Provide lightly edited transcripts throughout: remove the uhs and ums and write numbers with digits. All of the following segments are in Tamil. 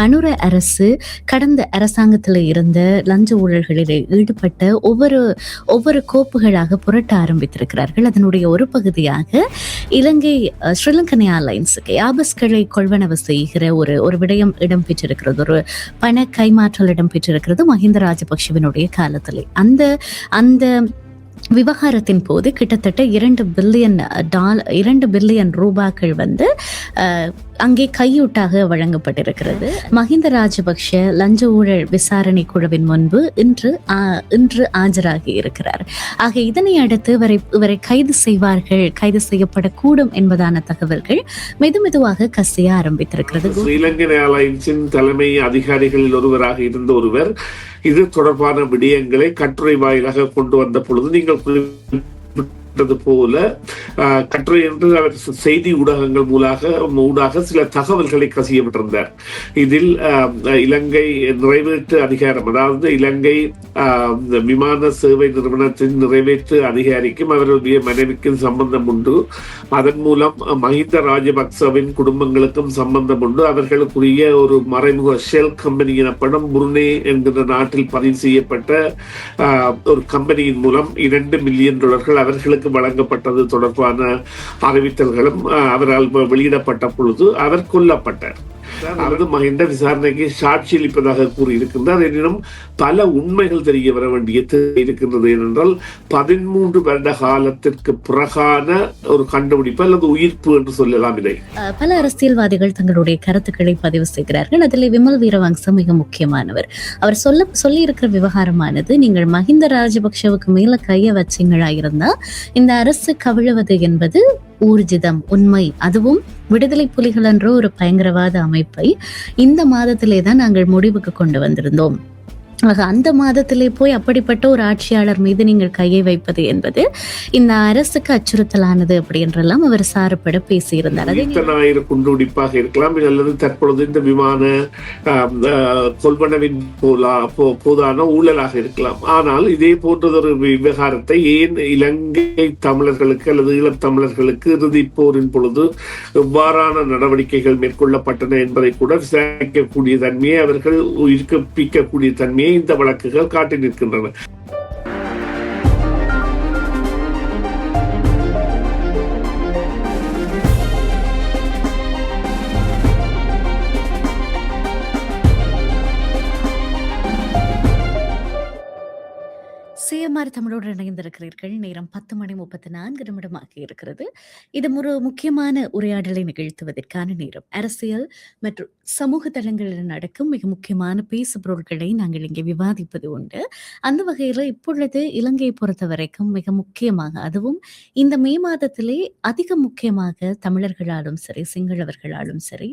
அனுர அரசு கடந்த அரசாங்கத்தில் இருந்த லஞ்ச ஊழல்களில் ஈடுபட்ட ஒவ்வொரு ஒவ்வொரு கோப்புகளாக புரட்ட ஆரம்பித்திருக்கிறார்கள். அதனுடைய ஒரு பகுதியாக இலங்கை ஸ்ரீலங்கன் ஏர்லைன்ஸுக்கு ஆபஸ்களை கொள்வனவு செய்கிற ஒரு விடயம் இடம்பெற்றிருக்கிறது. ஒரு பண கைமாற்றல் இடம்பெற்றிருக்கிறது மஹிந்த ராஜபக்ஷவினுடைய காலத்திலே. அந்த அந்த விவகாரத்தின் போது கிட்டத்தட்ட 2 பில்லியன் ரூபாய்கள் அங்கே கையூட்டாக வழங்கப்பட்டிருக்கிறது. மஹிந்த ராஜபக்ஷ லஞ்ச ஊழல் விசாரணை குழுவின் முன்பு இன்று ஆஜராகி இருக்கிறார். ஆக இதனை அடுத்து இவரை கைது செய்யப்படக்கூடும் என்பதான தகவல்கள் மெதுவாக கசிய ஆரம்பித்திருக்கிறது. ஸ்ரீலங்கன் ஏர்லைன்ஸின் தலைமை அதிகாரிகளில் ஒருவராக இருந்த ஒருவர் இது தொடர்பான விடயங்களை கட்டுரை வாயிலாக கொண்டு வந்த பொழுது நீங்கள் போல கட்டுரை என்று அவர் செய்தி ஊடகங்கள் மூலாக சில தகவல்களை கசியப்பட்டிருந்தார். இதில் இலங்கை நிறைவேற்று அதிகாரம், அதாவது இலங்கை விமான சேவை நிறுவனத்தின் நிறைவேற்று அதிகாரிக்கும் அவருடைய மனைவிக்கும் சம்பந்தம் உண்டு. அதன் மூலம் மஹிந்த ராஜபக்சவின் குடும்பங்களுக்கும் சம்பந்தம் உண்டு. அவர்களுக்குரிய ஒரு மறைமுக ஷெல் கம்பெனி எனப்படும் புருனே என்கிற நாட்டில் பதிவு செய்யப்பட்ட ஒரு கம்பெனியின் மூலம் $2 மில்லியன் அவர்களுக்கு வழங்கப்பட்டது தொடர்பான அறிவித்தல்களும் அவரால் வெளியிடப்பட்ட பொழுது அவர் கொல்லப்பட்டார். அதாவது மஹிந்த விசாரணைக்கு சாட்சி அளிப்பதாக கூறியிருக்கின்றார். எனினும் பல உண்மைகள் தெரிய வர வேண்டிய தேவை இருக்கின்றது. ஏனென்றால் 13 வருட காலத்திற்கு பிறகான ஒரு கண்டுபிடிப்பு அல்லது உயிர்ப்பு என்று சொல்லலாம். இதை பல அரசியல்வாதிகள் தங்களுடைய கருத்துக்களை பதிவு செய்கிறார்கள். அதில் விமல் வீரவங்ச மிக முக்கியமானவர். அவர் சொல்லி இருக்கிற விவகாரமானது, நீங்கள் மஹிந்த ராஜபக்ஷவுக்கு மேல கைய வச்சீங்களாயிருந்தா இந்த அரசு கவிழுவது என்பது ஊர்ஜிதம், உண்மை. அதுவும் விடுதலை புலிகள் என்ற ஒரு பயங்கரவாத அமைப்பை இந்த மாதத்திலே தான் நாங்கள் முடிவுக்கு கொண்டு வந்திருந்தோம். அந்த மாதத்திலே போய் அப்படிப்பட்ட ஒரு ஆட்சியாளர் மீது நீங்கள் கையை வைப்பது என்பது இந்த அரசுக்கு அச்சுறுத்தலானது அப்படி என்றெல்லாம் அவர் சாரப்பட பேசியிருந்தார். குண்டுவெடிப்பாக இருக்கலாம் அல்லது தற்பொழுது இந்த விமான கொள்வனவின் போதான ஊழலாக இருக்கலாம். ஆனால் இதே போன்றதொரு விவகாரத்தை ஏன் இலங்கை தமிழர்களுக்கு அல்லது ஈழத் தமிழர்களுக்கு இறுதி போரின் பொழுது எவ்வாறான நடவடிக்கைகள் மேற்கொள்ளப்பட்டன என்பதை கூட விசாரிக்கக்கூடிய தன்மையை, அவர்கள் உயிர்ப்பிக்கக்கூடிய தன்மையை இந்த வழக்குகள் காட்டி நிற்கின்றன. CMR தமிழோடு இணைந்திருக்கிறீர்கள். நேரம் 10:34 இருக்கிறது. இது ஒரு முக்கியமான உரையாடலை நிகழ்த்துவதற்கான நேரம். அரசியல் மற்றும் சமூக தளங்களில் நடக்கும் மிக முக்கியமான பேசு பொருட்களை நாங்கள் இங்கே விவாதிப்பது உண்டு. அந்த வகையில் இப்பொழுது இலங்கையை பொறுத்த வரைக்கும் மிக முக்கியமாக, அதுவும் இந்த மே மாதத்திலே அதிக முக்கியமாக தமிழர்களாலும் சரி சிங்களவர்களாலும் சரி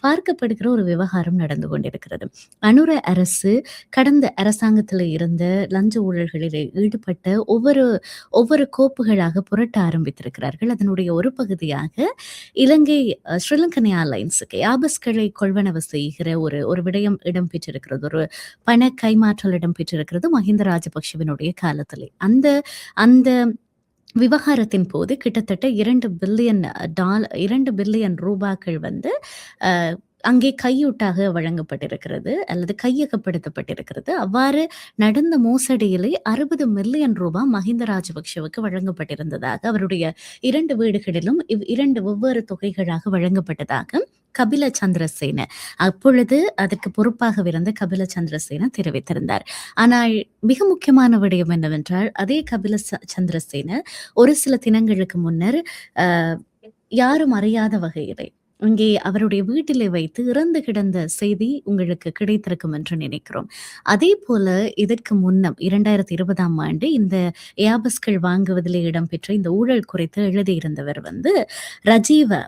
பார்க்கப்படுகிற ஒரு விவகாரம் நடந்து கொண்டிருக்கிறது. அனுர அரசு கடந்த அரசாங்கத்தில் இருந்த லஞ்ச ஊழல்களில் ஈடுபட்ட ஒவ்வொரு கோப்புகளாக புரட்ட ஆரம்பித்திருக்கிறார்கள். அதனுடைய ஒரு பகுதியாக இலங்கை ஸ்ரீலங்கன் ஏர்லைன்ஸுக்கு ஆபஸ்களை கொள்வனவு செய்கிற ஒரு விடயம் இடம்பெற்றிருக்கிறது. ஒரு பண கைமாற்றல் இடம்பெற்றிருக்கிறது மஹிந்த ராஜபக்ஷவினுடைய காலத்திலே. அந்த விவகாரத்தின் போது கிட்டத்தட்ட $2 பில்லியன் ரூபாய்கள் அங்கே கையூட்டாக வழங்கப்பட்டிருக்கிறது அல்லது கையகப்படுத்தப்பட்டிருக்கிறது. அவ்வாறு நடந்த மோசடியிலே $60 மில்லியன் மஹிந்த ராஜபக்ஷவுக்கு வழங்கப்பட்டிருந்ததாக, அவருடைய 2 வீடுகளிலும் 2 வெவ்வேறு தொகைகளாக வழங்கப்பட்டதாக கபில சந்திரசேன, அப்பொழுது அதற்கு பொறுப்பாக இருந்த கபில சந்திரசேன தெரிவித்திருந்தார். ஆனால் மிக முக்கியமான விடயம் என்னவென்றால், அதே கபில சந்திரசேன ஒரு சில தினங்களுக்கு முன்னர் யாரும் அறியாத வகையிலே இங்கே அவருடைய வீட்டிலே வைத்து இறந்து கிடந்த செய்தி உங்களுக்கு கிடைத்திருக்கும் என்று நினைக்கிறோம். அதே போல இதற்கு முன்னம் 2020ஆம் ஆண்டு இந்த ஏபஸ்கள் வாங்குவதிலே இடம்பெற்ற இந்த ஊழல் குறித்து எழுதியிருந்தவர் ரஜீவ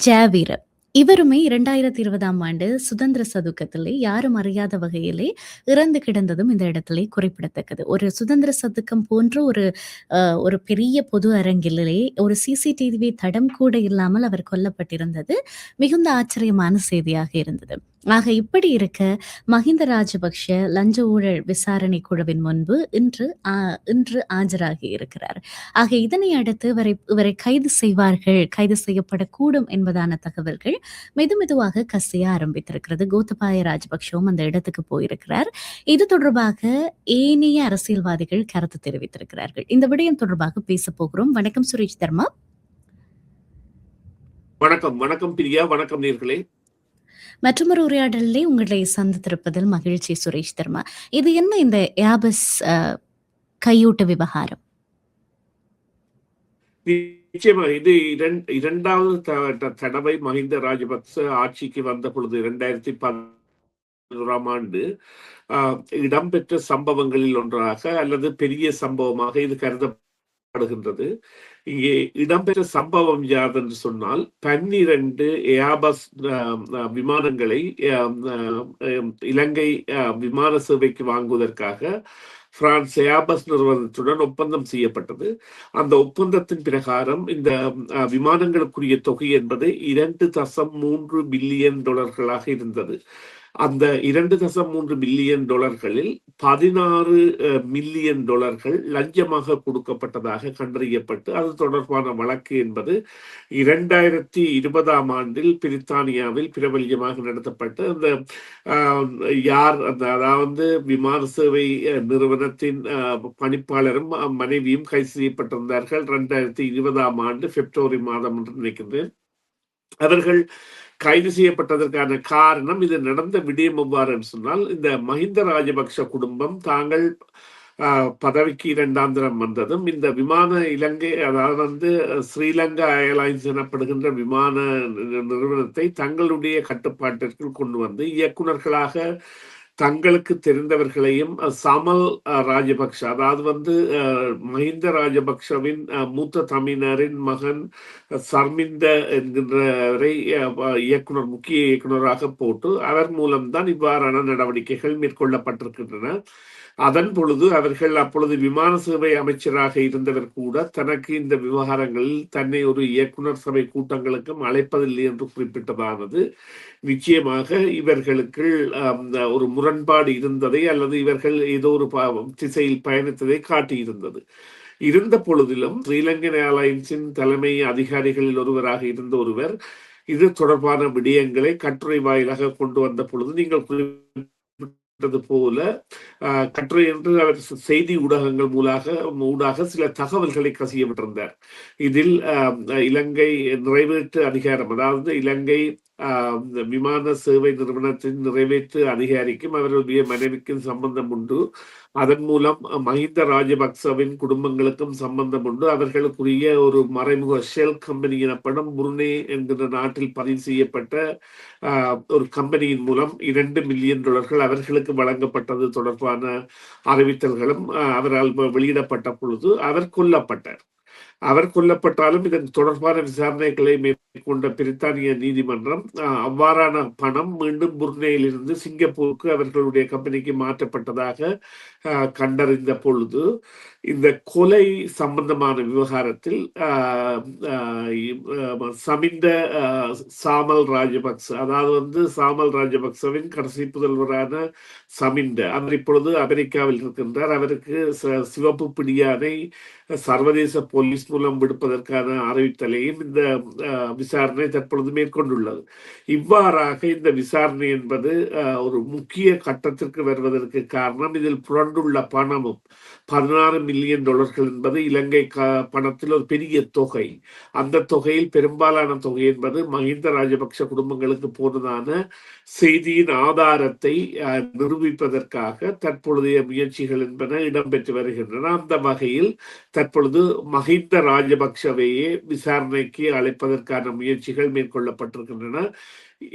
ஜாவீர. இவருமே 2020ஆம் ஆண்டு சுதந்திர சதுக்கத்திலே யாரும் அறியாத வகையிலே இறந்து கிடந்ததும் இந்த இடத்திலே குறிப்பிடத்தக்கது. ஒரு சுதந்திர சதுக்கம் போன்ற ஒரு பெரிய பொது அரங்கிலே ஒரு CCTV தடம் கூட இல்லாமல் அவர் கொல்லப்பட்டிருந்தது மிகுந்த ஆச்சரியமான செய்தியாக இருந்தது. ஆக இப்படி இருக்க மஹிந்த ராஜபக்ஷ லஞ்ச ஊழல் விசாரணை குழுவின் முன்பு இன்று ஆஜராகி இருக்கிறார். ஆக இதனை அடுத்து இவரை கைது செய்வார்கள், கைது செய்யப்படக்கூடும் என்பதான தகவல்கள் மெதுமெதுவாக கசிய ஆரம்பித்திருக்கிறது. கோத்தபாய ராஜபக்ஷவும் அந்த இடத்துக்கு போயிருக்கிறார். இது தொடர்பாக ஏனைய அரசியல்வாதிகள் கருத்து தெரிவித்திருக்கிறார்கள். இந்த விடயம் தொடர்பாக பேச போகிறோம். வணக்கம் சுரேஷ் தர்மா. வணக்கம். வணக்கம் பிரியா. வணக்கம் நேர்களே. மற்றொரு உரையாடலிலே உங்களை சந்தித்திருப்பதில் மகிழ்ச்சி சுரேஷ் தர்மா. இது என்ன இந்த ஏபஸ் கையூட்டு விவகாரம்? நிச்சயமா இது இரண்டாவது தடவை மஹிந்த ராஜபக்ச ஆட்சிக்கு வந்த பொழுது 2011ஆம் ஆண்டு இடம்பெற்ற சம்பவங்களில் ஒன்றாக அல்லது பெரிய சம்பவமாக இது கருதப்படுகின்றது. இங்கே இடம்பெற்ற சம்பவம் யாதென்று சொன்னால் 12 ஏபஸ் விமானங்களை இலங்கை விமான சேவைக்கு வாங்குவதற்காக பிரான்ஸ் ஏபஸ் நிறுவனத்துடன் ஒப்பந்தம் செய்யப்பட்டது. அந்த ஒப்பந்தத்தின் பிரகாரம் இந்த விமானங்களுக்குரிய தொகை என்பது $2.3 பில்லியன் இருந்தது. அந்த $2.3 பில்லியன் 16 மில்லியன் லஞ்சமாக கொடுக்கப்பட்டதாக கண்டறியப்பட்டு அது தொடர்பான வழக்கு என்பது 2020ஆம் ஆண்டில் பிரித்தானியாவில் பிரபல்யமாக நடத்தப்பட்டு அந்த அதாவது விமான சேவை நிறுவனத்தின் பணிப்பாளரும் மனைவியும் கைது செய்யப்பட்டிருந்தார்கள் 2020ஆம் ஆண்டு பிப்ரவரி மாதம் என்று நினைக்கின்றேன். அவர்கள் கைது செய்யப்பட்டதற்கான காரணம், இது நடந்த விடயம் எவ்வாறு சொன்னால், இந்த மஹிந்த ராஜபக்ஷ குடும்பம் தாங்கள் பதவிக்கு 2ஆம் தினம் வந்ததும் இந்த விமான இலங்கை அதாவது ஸ்ரீலங்கா ஏர்லைன்ஸ் எனப்படுகின்ற விமான நிறுவனத்தை தங்களுடைய கட்டுப்பாட்டிற்குள் கொண்டு வந்து இயக்குநர்களாக தங்களுக்கு தெரிந்தவர்களையும் சமல் ராஜபக்ஷ அதாவது மஹிந்த ராஜபக்ஷவின் மூத்த தம்பியினரின் மகன் சர்மிந்த என்கின்றவரை முக்கிய இயக்குநராக போட்டு அவர் மூலம்தான் இவ்வாறான நடவடிக்கைகள் மேற்கொள்ளப்பட்டிருக்கின்றன. அதன் பொழுது அவர்கள் அப்பொழுது விமான சேவை அமைச்சராக இருந்தவர் கூட தனக்கு இந்த விவகாரங்களில் தன்னை ஒரு இயக்குனர் சபை கூட்டங்களுக்கும் அழைப்பதில்லை என்று குறிப்பிட்டதானது நிச்சயமாக இவர்களுக்கு ஒரு முரண்பாடு இருந்ததை அல்லது இவர்கள் ஏதோ ஒரு திசையில் பயணித்ததை காட்டியிருந்தது. இருந்த பொழுதிலும் ஸ்ரீலங்கன் ஏர்லைன்ஸின் தலைமை அதிகாரிகளில் ஒருவராக இருந்த ஒருவர் இது தொடர்பான விடயங்களை கட்டுரை வாயிலாக கொண்டு வந்த பொழுது நீங்கள் போல கட்டுரை என்று அவர் செய்தி ஊடகங்கள் ஊடாக சில தகவல்களை கசியப்பட்டிருந்தார். இதில் இலங்கை நிறைவேற்று அதிகாரம் அதாவது இலங்கை விமான சேவை நிறுவனத்தின் நிறைவேற்று அதிகாரிக்கும் அவருடைய மனைவிக்கும் சம்பந்தம் உண்டு. அதன் மூலம் மஹிந்த ராஜபக்சவின் குடும்பங்களுக்கும் சம்பந்தம் உண்டு. அவர்களுக்குரிய ஒரு மறைமுக ஷெல் கம்பெனி எனப்படும் புருனே என்கிற நாட்டில் பதிவு செய்யப்பட்ட ஒரு கம்பெனியின் மூலம் $2 மில்லியன் அவர்களுக்கு வழங்கப்பட்டது தொடர்பான அறிவித்தல்களும் அவரால் வெளியிடப்பட்ட பொழுது அவர் கொல்லப்பட்டார். அவர் கொல்லப்பட்டாலும் இதன் தொடர்பான விசாரணைகளை மேற்கொண்ட பிரித்தானிய நீதிமன்றம் அவ்வாறான பணம் மீண்டும் புருனேயிலிருந்து சிங்கப்பூருக்கு அவர்களுடைய கம்பெனிக்கு மாற்றப்பட்டதாக கண்டறிந்த பொழுது இந்த கொலை சம்பந்தமான விவகாரத்தில் சமிந்த சாமல் ராஜபக்ச அதாவது சாமல் ராஜபக்சவின் கடைசி புதல்வரான சமிந்த அவர் இப்பொழுது அமெரிக்காவில் இருக்கின்றார். அவருக்கு சிவப்பு பிடியானை சர்வதேச போலீஸ் மூலம் விடுப்பதற்கான அறிவித்தலையும் இந்த விசாரணை தற்பொழுது மேற்கொண்டுள்ளது. இவ்வாறாக இந்த விசாரணை என்பது ஒரு முக்கிய கட்டத்திற்கு வருவதற்கு காரணம் இதில் புரண்டுள்ள பணமும் $16 மில்லியன் என்பது இலங்கை பணத்தில் ஒரு பெரிய தொகை. அந்த தொகையில் பெரும்பாலான தொகை என்பது மஹிந்த ராஜபக்ஷ குடும்பங்களுக்கு போனதான செய்தியின் ஆதாரத்தை நிரூபிப்பதற்காக தற்பொழுதைய முயற்சிகள் என்பன இடம்பெற்று வருகின்றன. அந்த வகையில் தற்பொழுது மஹிந்த ராஜபக்ஷவையே விசாரணைக்கு அழைப்பதற்கான முயற்சிகள் மேற்கொள்ளப்பட்டிருக்கின்றன.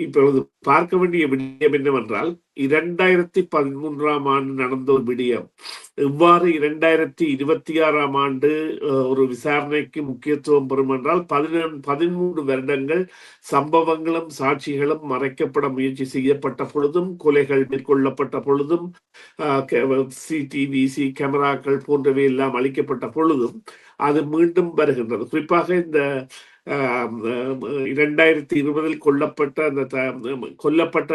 இப்பொழுது பார்க்க வேண்டிய விடயம் என்னவென்றால் 2013ஆம் ஆண்டு நடந்த ஒரு விடயம் இவ்வாறு 2026ஆம் ஆண்டு ஒரு விசாரணைக்கு முக்கியத்துவம் பெறும் என்றால் 13 வருடங்கள் சம்பவங்களும் சாட்சிகளும் மறைக்கப்பட முயற்சி செய்யப்பட்ட பொழுதும் கொலைகள் மேற்கொள்ளப்பட்ட பொழுதும் சிடிவிசி கேமராக்கள் போன்றவை எல்லாம் அளிக்கப்பட்ட பொழுதும் அது மீண்டும் வருகின்றது. குறிப்பாக இந்த 2020 கொல்லப்பட்ட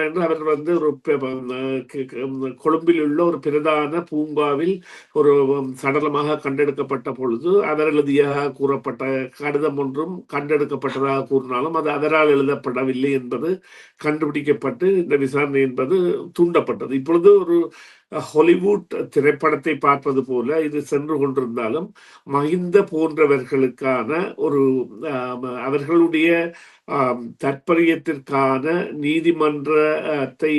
என்று அவர் ஒரு கொழும்பில் உள்ள ஒரு பிரதான பூங்காவில் ஒரு சடலமாக கண்டெடுக்கப்பட்ட பொழுது அவர் எழுதியாக கூறப்பட்ட கடிதம் ஒன்றும் கண்டெடுக்கப்பட்டதாக கூறினாலும் அது அவரால் எழுதப்படவில்லை என்பது கண்டுபிடிக்கப்பட்டு இந்த விசாரணை என்பது தூண்டப்பட்டது. இப்பொழுது ஒரு ஹாலிவுட் திரைப்படத்தை பார்ப்பது போல இது சென்று கொண்டிருந்தாலும் மஹிந்த போன்றவர்களுக்கான ஒரு அவர்களுடைய தற்பரியத்திற்கான நீதிமன்றத்தை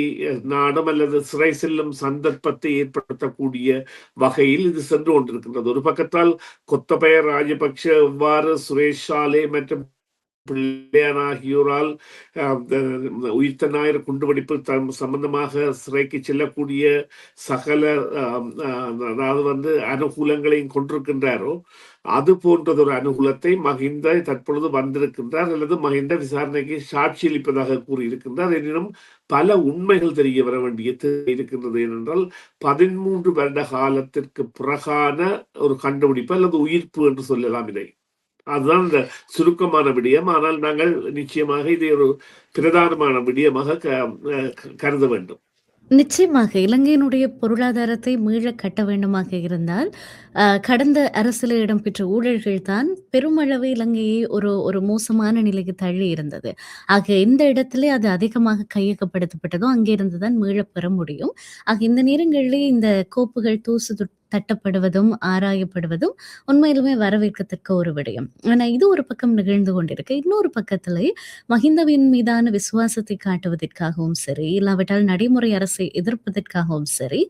நாடும் அல்லது சிறை செல்லும் சந்தர்ப்பத்தை ஏற்படுத்தக்கூடிய வகையில் இது சென்று கொண்டிருக்கின்றது. ஒரு பக்கத்தால் கொத்தபய ராஜபக்ஷ எவ்வாறு சுரேஷ் சாலே மற்றும் பிள்ளையான் ஆகியோரால் உயிர்த்த ஞாயிறு குண்டுவெடிப்பு சம்பந்தமாக சிறைக்கு செல்லக்கூடிய சகல அதாவது அனுகூலங்களையும் கொண்டிருக்கின்றாரோ அது போன்றது ஒரு அனுகூலத்தை மஹிந்த தற்பொழுது வந்திருக்கின்றார் அல்லது மஹிந்த விசாரணைக்கு சாட்சி அளிப்பதாக கூறியிருக்கின்றார். எனினும் பல உண்மைகள் தெரிய வர வேண்டிய இருக்கின்றது. ஏனென்றால் 13 வருட காலத்திற்கு பிறகான ஒரு கண்டுபிடிப்பு அல்லது உயிர்ப்பு என்று சொல்லலாம் இதை. அதுதான் இந்த சுருக்கமான விடயம். ஆனால் நாங்கள் நிச்சயமாக இதை ஒரு பிரதானமான விடயமாக கருத வேண்டும். நிச்சயமாக இலங்கையினுடைய பொருளாதாரத்தை மீள கட்ட வேண்டுமாக இருந்தால் கடந்த அரசில் இடம்பெற்ற ஊழல்கள் தான் பெருமளவு இலங்கையை ஒரு மோசமான நிலைக்கு தள்ளி இருந்தது. ஆக எந்த இடத்துல அது அதிகமாக கையகப்படுத்தப்பட்டதோ அங்கிருந்து தான் மீள பெற முடியும். ஆக இந்த நேரங்களிலே இந்த கோப்புகள் தூசு தட்டப்படுவதும் ஆராயப்படுவதும் உண்மையிலுமே வரவேற்கத்தக்க ஒரு விடயம். ஆனா இது ஒரு பக்கம் நிகழ்ந்து கொண்டிருக்கு. இன்னொரு பக்கத்திலே மஹிந்தவின் மீதான விசுவாசத்தை காட்டுவதற்காகவும் சரி, இல்லாவிட்டால் நடைமுறை அரசை எதிர்ப்பதற்காகவும் சரி,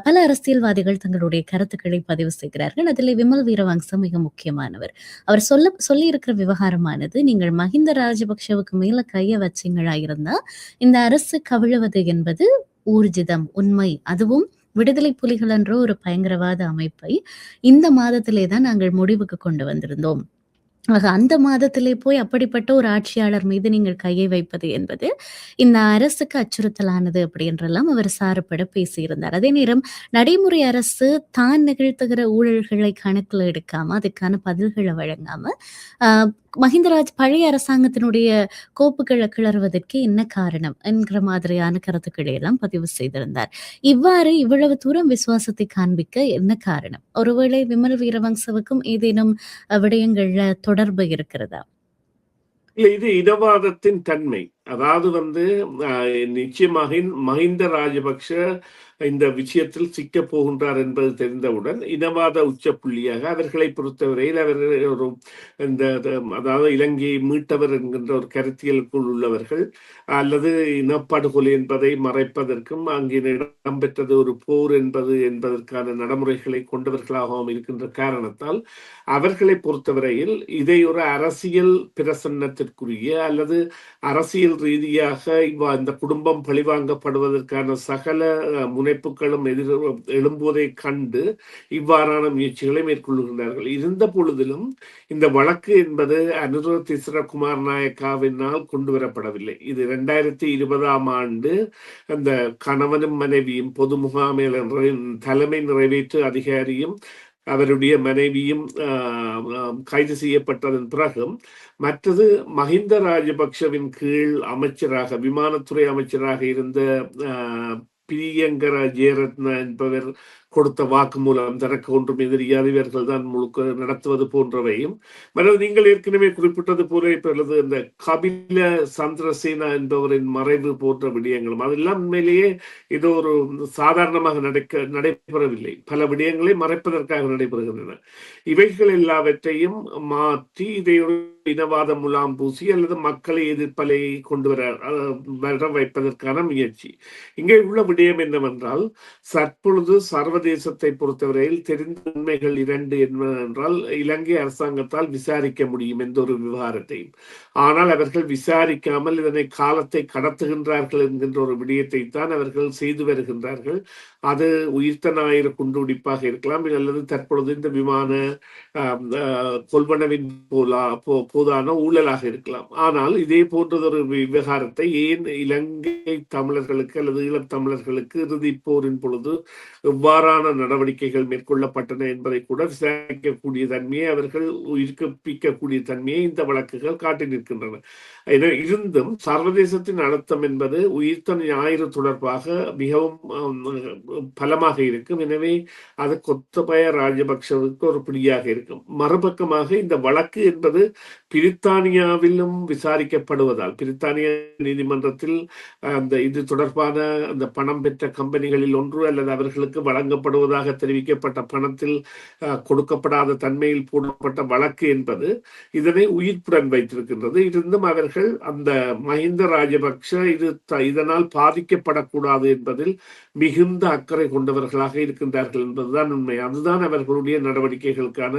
பல அரசியல்வாதிகள் தங்களுடைய கருத்துக்களை பதிவு செய்கிறார்கள். அதில் விமல் வீரவங்சம் மிக முக்கியமானவர். அவர் சொல்லி இருக்கிற விவகாரமானது, நீங்கள் மஹிந்த ராஜபக்ஷவுக்கு மேல கைய வச்சீங்களா இருந்தா இந்த அரசு கவிழுவது என்பது ஊர்ஜிதம், உண்மை. அதுவும் விடுதலை புலிகள் என்ற ஒரு பயங்கரவாத அமைப்பை இந்த மாதத்திலே தான் நாங்கள் முடிவுக்கு கொண்டு வந்திருந்தோம். ஆக அந்த மாதத்திலே போய் அப்படிப்பட்ட ஒரு ஆட்சியாளர் மீது நீங்கள் கையை வைப்பது என்பது இந்த அரசுக்கு அச்சுறுத்தலானது அப்படி என்றெல்லாம் அவர் சாரப்பட பேசியிருந்தார். அதே நேரம் நடைமுறை அரசு தான் நிகழ்த்துகிற ஊழல்களை கணக்கில் எடுக்காம அதுக்கான பதில்களை வழங்காம மஹிந்தராஜ் பழைய அரசாங்கத்தினுடைய கோப்புகளை கிளறுவதற்கு என்ன காரணம் என்கிற மாதிரியான கருத்துக்களை எல்லாம் பதிவு செய்திருந்தார். இவ்வளவு தூரம் விசுவாசத்தை காண்பிக்க என்ன காரணம்? ஒருவேளை விமல் வீரவங்சவுக்கும் ஏதேனும் விடயங்கள்ல தொடர்பு இருக்கிறதா? இல்ல, இது இனவாதத்தின் தன்மை. அதாவது நிச்சயமாக மஹிந்த ராஜபக்ஷ இந்த விஷயத்தில் சிக்க போகின்றார் என்பது தெரிந்தவுடன் இனவாத உச்ச புள்ளியாக அவர்களை பொறுத்தவரையில் அவர்கள் ஒரு அதாவது இலங்கையை மீட்டவர் என்கின்ற ஒரு கருத்தியலுக்குள் உள்ளவர்கள், அல்லது இனப்படுகொலை என்பதை மறைப்பதற்கும் அங்கே இடம்பெற்றது ஒரு போர் என்பதற்கான நடைமுறைகளை கொண்டவர்களாகவும் இருக்கின்ற காரணத்தால் அவர்களை பொறுத்தவரையில் இதை ஒரு அரசியல் பிரசன்னத்திற்குரிய அல்லது அரசியல் ரீதியாக இந்த குடும்பம் பழிவாங்கப்படுவதற்கான சகல முனைப்புகளும் எழும்புவதை கண்டு இவ்வாறான முயற்சிகளை மேற்கொள்கின்றார்கள். இருந்த பொழுதிலும் இந்த வழக்கு என்பது அனுர திஸ்ரகுமார் நாயக்காவினால் கொண்டு வரப்படவில்லை. இது 2020ஆம் ஆண்டு அந்த கணவனும் மனைவியும் பொது முகாமையாளர் தலைமை நிறைவேற்று அதிகாரியும் அவருடைய மனைவியும் கைது செய்யப்பட்டதன் பிறகும், மற்றது மஹிந்த ராஜபக்ஷவின் கீழ் அமைச்சராக விமானத்துறை அமைச்சராக இருந்த பிரியங்கர ஜெயரத்ன என்பவர் கொடுத்த வாக்குமூலம், தனக்கு ஒன்றும் எதிரியாது, இவர்கள் தான் முழுக்க நடத்துவது போன்றவையும், மற்றது நீங்கள் ஏற்கனவே குறிப்பிட்டது போல இப்பொழுது இந்த கபில சந்திரசேனா என்பவரின் மறைவு போன்ற விடயங்களும் அதெல்லாம் உண்மையிலேயே இது ஒரு சாதாரணமாக நடைபெறவில்லை. பல விடயங்களை மறைப்பதற்காக நடைபெறுகின்றன. இவைகள் எல்லாவற்றையும் மாற்றி இதை ஒரு இனவாத முலாம் பூசி அல்லது மக்களை எதிர்ப்பலை கொண்டு வர வைப்பதற்கான முயற்சி. இங்கே உள்ள விடயம் என்னவென்றால், தற்பொழுது சர்வதேசத்தை பொறுத்தவரையில் தெரிந்த உண்மைகள் 2 என்னவென்றால், இலங்கை அரசாங்கத்தால் விசாரிக்க முடியும் எந்த ஒரு விவகாரத்தையும். ஆனால் அவர்கள் விசாரிக்காமல் இதனை காலத்தை கடத்துகின்றார்கள் என்கின்ற ஒரு விடயத்தை தான் அவர்கள் செய்து வருகின்றார்கள். அது உயிர்த்த ஞாயிறு குண்டுவெடிப்பாக இருக்கலாம், அல்லது தற்பொழுது இந்த விமான கொள்வனவின் போதான ஊழலாக இருக்கலாம். ஆனால் இதே போன்றதொரு விவகாரத்தை ஏன் இலங்கை தமிழர்களுக்கு அல்லது ஈழத்தமிழர்களுக்கு இறுதி போரின் பொழுது எவ்வாறான தவறான நடவடிக்கைகள் மேற்கொள்ளப்பட்டன என்பதை கூட விசாரிக்கக்கூடிய தன்மையை, அவர்கள் உயிர்ப்பிக்கக்கூடிய தன்மையை இந்த வழக்குகள் காட்டி நிற்கின்றன. இருந்தும் சர்வதேசத்தின் அழுத்தம் என்பது உயிர்த்த ஞாயிறு தொடர்பாக மிகவும் பலமாக இருக்கும். எனவே அது கோத்தபய ராஜபக்ஷவுக்கு ஒரு பிடியாக இருக்கும். மறுபக்கமாக இந்த வழக்கு என்பது பிரித்தானியாவிலும் விசாரிக்கப்படுவதால், பிரித்தானிய நீதிமன்றத்தில் இது தொடர்பான அந்த பணம் பெற்ற கம்பெனிகளில் ஒன்று அல்லது அவர்களுக்கு வழங்கப்படுவதாக தெரிவிக்கப்பட்ட பணத்தில் கொடுக்கப்படாத தன்மையில் போடப்பட்ட வழக்கு என்பது இதனை உயிர்ப்புடன் வைத்திருக்கின்றது. இருந்தும் அவர்கள் அந்த மஹிந்த ராஜபக்ஷ இதனால் பாதிக்கப்படக்கூடாது என்பதில் மிகுந்த அக்கறை கொண்டவர்களாக இருக்கின்றார்கள் என்பதுதான் உண்மை. அதுதான் அவர்களுடைய நடவடிக்கைகளுக்கான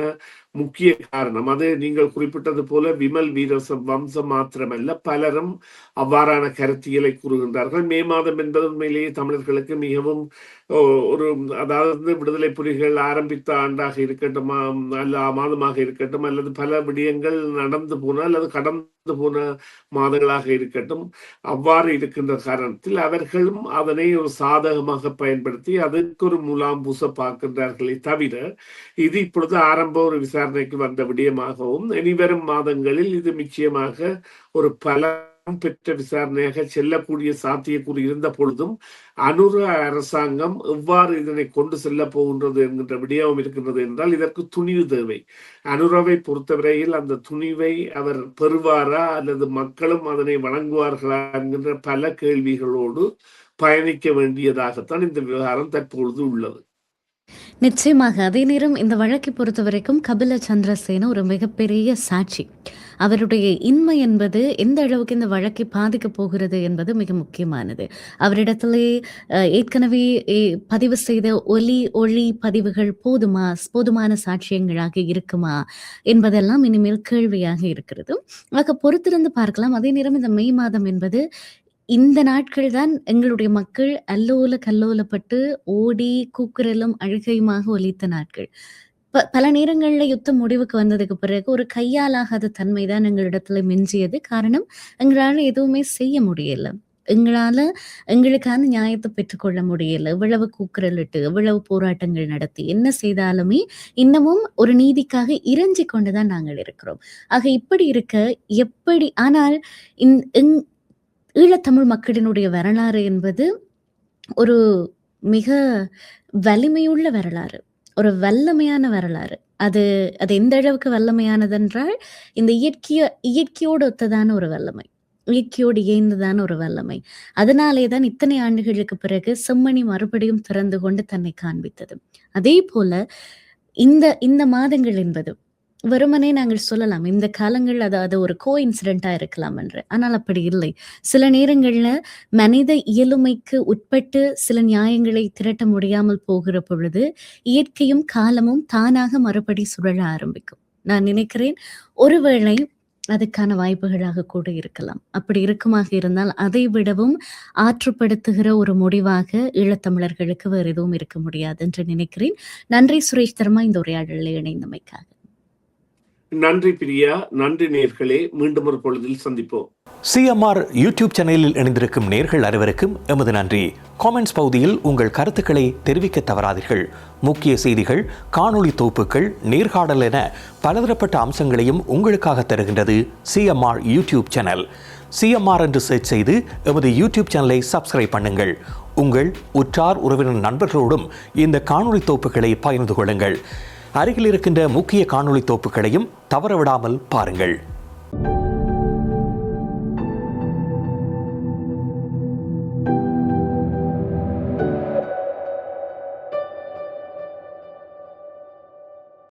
முக்கிய காரணம். அது நீங்கள் குறிப்பிட்டது போல விமல் வீரவம்சம் மாத்திரமல்ல, பலரும் அவ்வாறான கருத்தியலை கூறுகின்றார்கள். மே மாதம் என்பது உண்மையிலேயே தமிழர்களுக்கு மிகவும் அதாவது விடுதலை புலிகள் ஆரம்பித்த ஆண்டாக இருக்கட்டும், அல்ல மாதமாக இருக்கட்டும், அல்லது பல விடயங்கள் நடந்து போன அல்லது கடந்து போன மாதங்களாக இருக்கட்டும், அவ்வாறு இருக்கின்ற காரணத்தில் அவர்களும் அதனை ஒரு சாதகமாக பயன்படுத்தி அதற்கு ஒரு முலாம் பூச பார்க்கின்றார்களே தவிர, இது இப்பொழுது ஆரம்ப ஒரு விசாரணைக்கு வந்த விடயமாகவும் இனிவரும் மாதங்களில் இது நிச்சயமாக ஒரு பல பெற்ற விசாரணையாக செல்லக்கூடிய சாத்தியக்கூறு இருந்த பொழுதும் அனுர அரசாங்கம் எவ்வாறு இதனை கொண்டு செல்ல போகின்றது என்கின்ற விடயம் இருக்கின்றது என்றால் இதற்கு துணிவு தேவை. அனுரவை பொறுத்தவரையில் அந்த துணிவை அவர் பெறுவாரா அல்லது மக்களும் அதனை வழங்குவார்களா என்கின்ற பல கேள்விகளோடு பயணிக்க வேண்டியதாகத்தான் இந்த விவகாரம் தற்பொழுது உள்ளது. நிச்சயமாக. அதே நேரம் இந்த வழக்கை பொறுத்த வரைக்கும் கபில சந்திரசேன ஒரு மிகப்பெரிய சாட்சி. அவருடைய இன்மை என்பது எந்த அளவுக்கு இந்த வழக்கை பாதிக்க போகிறது என்பது மிக முக்கியமானது. அவரிடத்திலே ஏற்கனவே பதிவு செய்த ஒளி பதிவுகள் போதுமான சாட்சியங்களாக இருக்குமா என்பதெல்லாம் இனிமேல் கேள்வியாக இருக்கிறது. ஆக பொறுத்திருந்து பார்க்கலாம். அதே நேரம் இந்த மே மாதம் என்பது இந்த நாட்கள் தான் எங்களுடைய மக்கள் அல்லோல கல்லோலப்பட்டு ஓடி கூக்குரலும் அழுகையுமாக ஒலித்த நாட்கள். பல நேரங்கள்ல யுத்தம் முடிவுக்கு வந்ததுக்கு பிறகு ஒரு கையாலாகாத தன்மைதான் எங்களிடத்துல மிஞ்சியது. காரணம், எங்களால எதுவுமே செய்ய முடியல. எங்களுக்கான நியாயத்தை பெற்றுக்கொள்ள முடியல. எவ்வளவு கூக்குரலிட்டு எவ்வளவு போராட்டங்கள் நடத்தி என்ன செய்தாலுமே இன்னமும் ஒரு நீதிக்காக இறைஞ்சி கொண்டுதான் நாங்கள் இருக்கிறோம். ஆக இப்படி இருக்க ஆனால் ஈழத்தமிழ் மக்களினுடைய வரலாறு என்பது ஒரு மிக வலிமையுள்ள வரலாறு, ஒரு வல்லமையான வரலாறு. அது எந்த அளவுக்கு வல்லமையானதென்றால் இந்த இயற்கையோடு ஒத்ததான ஒரு வல்லமை, இயற்கையோடு இயைந்ததான ஒரு வல்லமை. அதனாலேதான் இத்தனை ஆண்டுகளுக்கு பிறகு செம்மணி மறுபடியும் திறந்து கொண்டு தன்னை காண்பித்தது. அதே போல இந்த மாதங்கள் என்பது வெறுமனே நாங்கள் சொல்லலாம் இந்த காலங்கள் அது ஒரு கோஇன்சிடென்டா இருக்கலாம் என்று. ஆனால் அப்படி இல்லை. சில நேரங்கள்ல மனித இயலுமைக்கு உட்பட்டு சில நியாயங்களை திரட்ட முடியாமல் போகிற பொழுது இயற்கையும் காலமும் தானாக மறுபடி சுழல ஆரம்பிக்கும். நான் நினைக்கிறேன் ஒருவேளை அதுக்கான வாய்ப்புகளாக கூட இருக்கலாம். அப்படி இருக்குமாக இருந்தால் அதை விடவும் ஆற்றுப்படுத்துகிற ஒரு முடிவாக ஈழத்தமிழர்களுக்கு வேறு எதுவும் இருக்க முடியாது என்று நினைக்கிறேன். நன்றி சுரேஷ் தர்மா, இந்த உரையாடலில் இணைந்தமைக்காக. நன்றி பிரியா. நன்றி நேர்களே. மீண்டும் ஒரு பொழுதில் சந்திப்போம். சிஎம்ஆர் யூடியூப் சேனலில் இணைந்திருக்கும் நேர்கள் அனைவருக்கும் எமது நன்றி. காமெண்ட்ஸ் பகுதியில் உங்கள் கருத்துக்களை தெரிவிக்க தவறாதீர்கள். முக்கிய செய்திகள், காணொளி தொகுப்புகள், நேர்காணல் என பலதரப்பட்ட அம்சங்களையும் உங்களுக்காக தருகின்றது சிஎம்ஆர் யூடியூப் சேனல். சிஎம்ஆர் என்று சர்ச் செய்து எமது யூடியூப் சேனலை சப்ஸ்கிரைப் பண்ணுங்கள். உங்கள் உற்றார் உறவினர் நண்பர்களோடும் இந்த காணொளி தொகுப்புகளை பகிர்ந்து கொள்ளுங்கள். அருகில் இருக்கின்ற முக்கிய காணொளி தொகுப்புகளையும் தவறவிடாமல் பாருங்கள்.